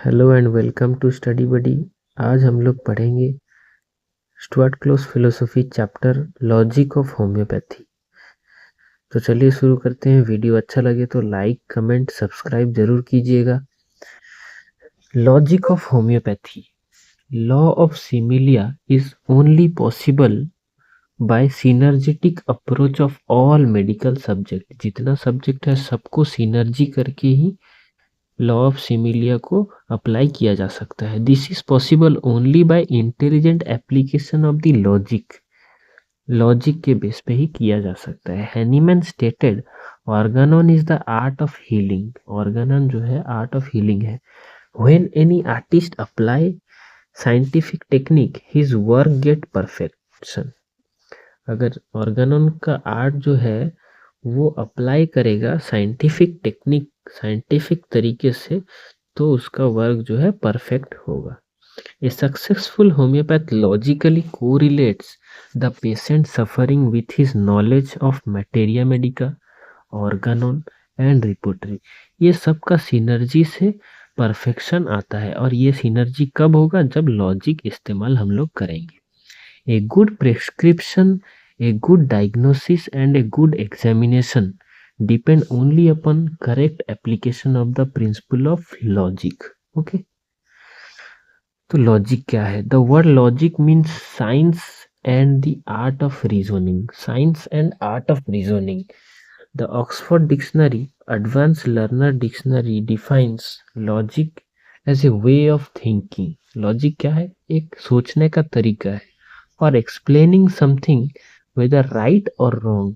Hello and welcome to study buddy. आज हम लोग पढ़ेंगे Stuart Close philosophy chapter logic of homeopathy. तो चलिए शुरू करते हैं। वीडियो अच्छा लगे तो लाइक कमेंट सब्सक्राइब जरूर कीजिएगा। Logic of homeopathy. Law of similia is only possible by synergetic approach of all medical subject. जितना सब्जेक्ट है सबको सिनर्जी करके ही लॉ ऑफ सिमिलिया को अप्लाई किया जा सकता है। This is possible only by intelligent application of the logic. Logic के बेस पे ही किया जा सकता है। Hahnemann stated Organon is the art of healing. Organon जो है आर्ट ऑफ हीलिंग है। When any artist apply scientific technique his work get perfection. अगर ऑर्गेनॉन का आर्ट जो है वो अप्लाई करेगा साइंटिफिक टेक्निक, साइंटिफिक तरीके से, तो उसका वर्क जो है परफेक्ट होगा। A successful homeopath logically correlates the patient suffering with his knowledge of materia medica, organon and repertory। ये सबका सिनर्जी से परफेक्शन आता है। और ये सिनर्जी कब होगा? जब लॉजिक इस्तेमाल हम लोग करेंगे। A good prescription, a good diagnosis and a good examination depend only upon correct application of the principle of logic। Okay? तो लॉजिक क्या है? The word logic means science and the art of reasoning. Science and art of reasoning. The Oxford dictionary advance learner dictionary defines logic as a way of thinking. Logic क्या है? एक सोचने का तरीका है। और explaining something whether right or wrong.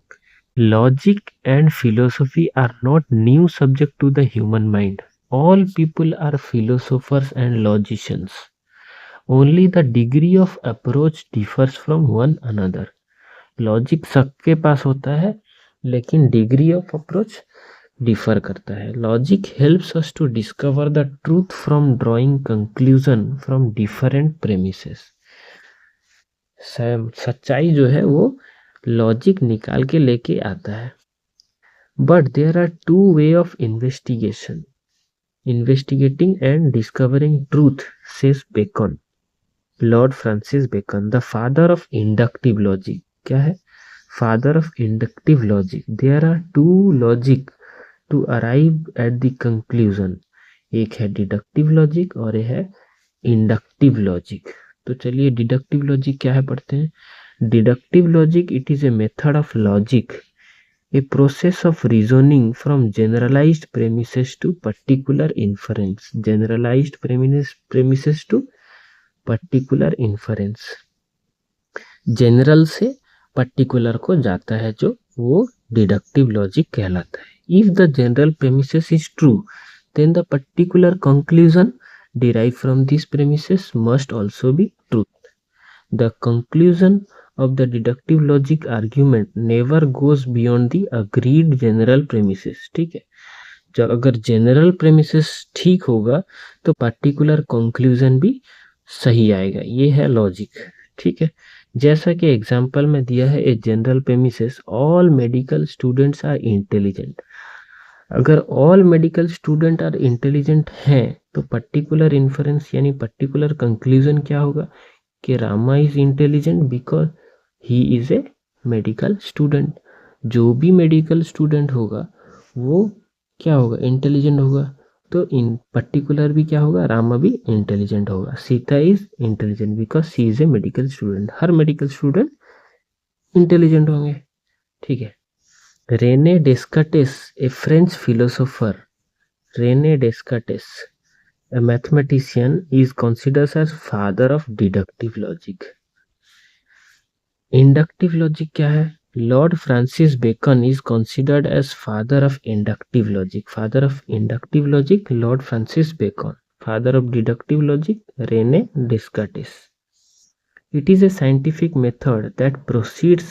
Logic and philosophy are not new subject to the human mind. All people are philosophers and logicians. Only the degree of approach differs from one another। Logic सबके पास होता है लेकिन degree of approach differ करता है। Logic helps us to discover the truth from drawing conclusion from different premises. सच्चाई जो है वो लॉजिक निकाल के लेके आता है। But there are two way of investigation, investigating and discovering truth, says Bacon। Lord Francis Bacon, the father of inductive logic. क्या है? Father of inductive logic. There are two logic to arrive at the conclusion. एक है deductive logic और एक है inductive logic. तो चलिए deductive logic क्या है पढ़ते हैं। Deductive logic, it is a method of logic, a process of reasoning from generalized premises to particular inference। generalized premises to particular inference। General से पर्टिकुलर को जाता है जो वो डिडक्टिव लॉजिक कहलाता है। If the general premises is true then the particular conclusion derived from these premises must also be truth। The conclusion of the deductive logic argument never goes beyond the agreed general premises। ठीक है, जब अगर general premises ठीक होगा तो particular conclusion भी सही आएगा। ये है लॉजिक। ठीक है, जैसा कि एग्जांपल में दिया है a general premises all medical students are intelligent. अगर all medical student are intelligent हैं तो पर्टिकुलर इन्फरेंस यानी पर्टिकुलर कंक्लूजन क्या होगा कि Rama is intelligent because he is a medical student. जो भी मेडिकल स्टूडेंट होगा वो क्या होगा? इंटेलिजेंट होगा। तो इन पर्टिकुलर भी क्या होगा? रामा भी इंटेलिजेंट होगा। Sita is intelligent because she is a medical student. हर मेडिकल स्टूडेंट इंटेलिजेंट होंगे। ठीक है। Rene Descartes, a French philosopher, Rene Descartes, a mathematician, is considered as father of deductive logic। Inductive logic क्या है? Lord Francis Bacon is considered as father of inductive logic। father of inductive logic Lord Francis Bacon. father of deductive logic Rene Descartes. it is a scientific method that proceeds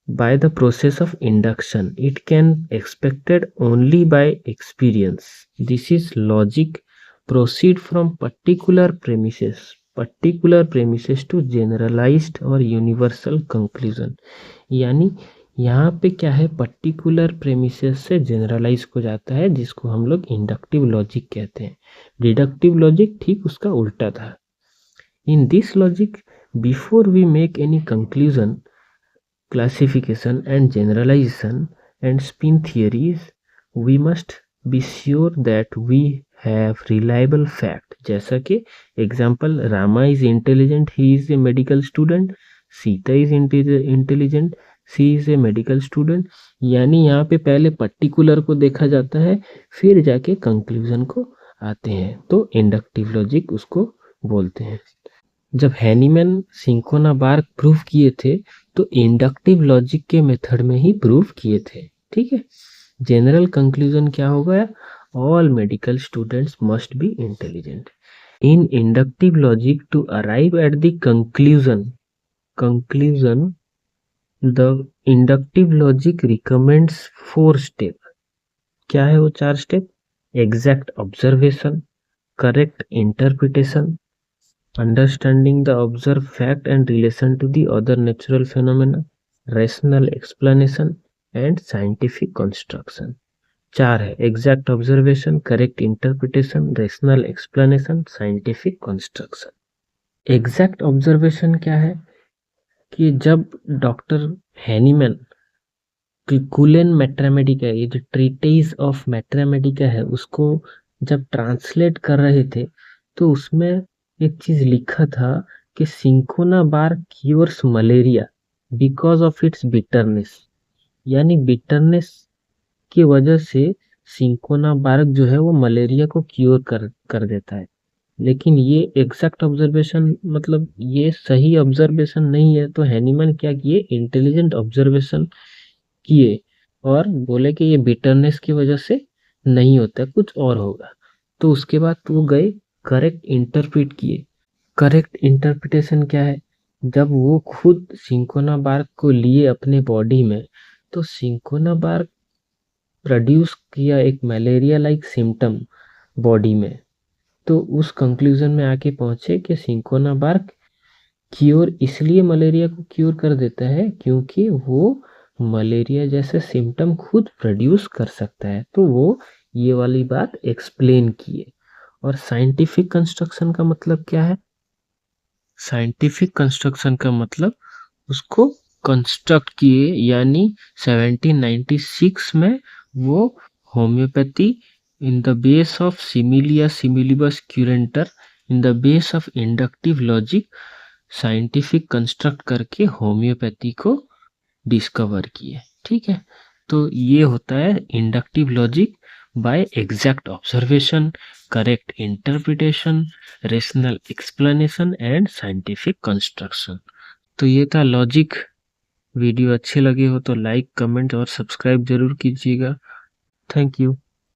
by the process of induction। it can expected only by experience। this is logic proceed from particular premises to generalized or universal conclusion। यानी यहाँ पे क्या है, particular premises से generalise हो जाता है, जिसको हम लोग इंडक्टिव लॉजिक कहते हैं। डिडक्टिव लॉजिक ठीक उसका उल्टा था। In this logic, before we make any conclusion, classification and generalization and spin theories, we must be sure that we have reliable fact. जैसा कि example, Rama is intelligent, he is a medical student, Sita is intelligent, she is a medical student। यानी यहाँ पे पहले particular को देखा जाता है, फिर जाके कंक्लूजन को आते हैं, तो इंडक्टिव लॉजिक उसको बोलते हैं। जब हैनीमैन सिंकोना बार प्रूव किए थे, तो इंडक्टिव लॉजिक के मेथड में ही प्रूव किए थे। ठीक है, जनरल कंक्लूजन क्या होगा, all medical students must be intelligent. In inductive logic to arrive at the conclusion the inductive logic recommends 4 step. क्या है वो 4 step? Exact observation, correct interpretation, understanding the observed fact and relation to the other natural phenomena, rational explanation and scientific construction। 4 है, exact observation, correct interpretation, rational explanation, scientific construction. Exact observation क्या है कि जब doctor Hahnemann कुलेन Mathematica, ये जो ट्रीटेज of Mathematica है, उसको जब ट्रांसलेट कर रहे थे, तो उसमें एक चीज लिखा था कि cinchona bark cures malaria because of its bitterness. यानी बिटरनेस की वजह से सिंकोना बार्क जो है वो मलेरिया को क्योर कर देता है। लेकिन ये एग्जैक्ट ऑब्जर्वेशन, मतलब ये सही ऑब्जर्वेशन नहीं है। तो हैनीमैन क्या किए, इंटेलिजेंट ऑब्जर्वेशन किए और बोले कि ये बिटरनेस की वजह से नहीं होता, कुछ और होगा। तो उसके बाद वो गए करेक्ट इंटरप्रेट किए। करेक्ट इंटरप्रिटेशन क्या है, जब वो खुद सिंकोना बार्क को लिए अपने बॉडी में, तो सिंकोना बार्क प्रोड्यूस किया एक मलेरिया लाइक सिम्टम बॉडी में। तो उस कंक्लूजन में आके पहुंचे कि सिंकोना बार्क क्योर इसलिए मलेरिया को क्योर कर देता है क्योंकि वो मलेरिया जैसे सिम्टम खुद प्रोड्यूस कर सकता है। तो वो ये वाली बात एक्सप्लेन किए। और साइंटिफिक कंस्ट्रक्शन का मतलब क्या है? साइंटिफिक कंस्ट्रक्शन का मतलब उसको कंस्ट्रक्ट किए, यानी 1796 में वो homeopathy in the base of similia similibus curentur in the base of inductive logic scientific construct करके होम्योपैथी को डिस्कवर किए। ठीक है, तो ये होता है inductive logic by exact observation, correct interpretation, rational explanation and scientific construction. तो ये था लॉजिक। वीडियो अच्छे लगे हो तो लाइक, कमेंट और सब्सक्राइब जरूर कीजिएगा। Thank you.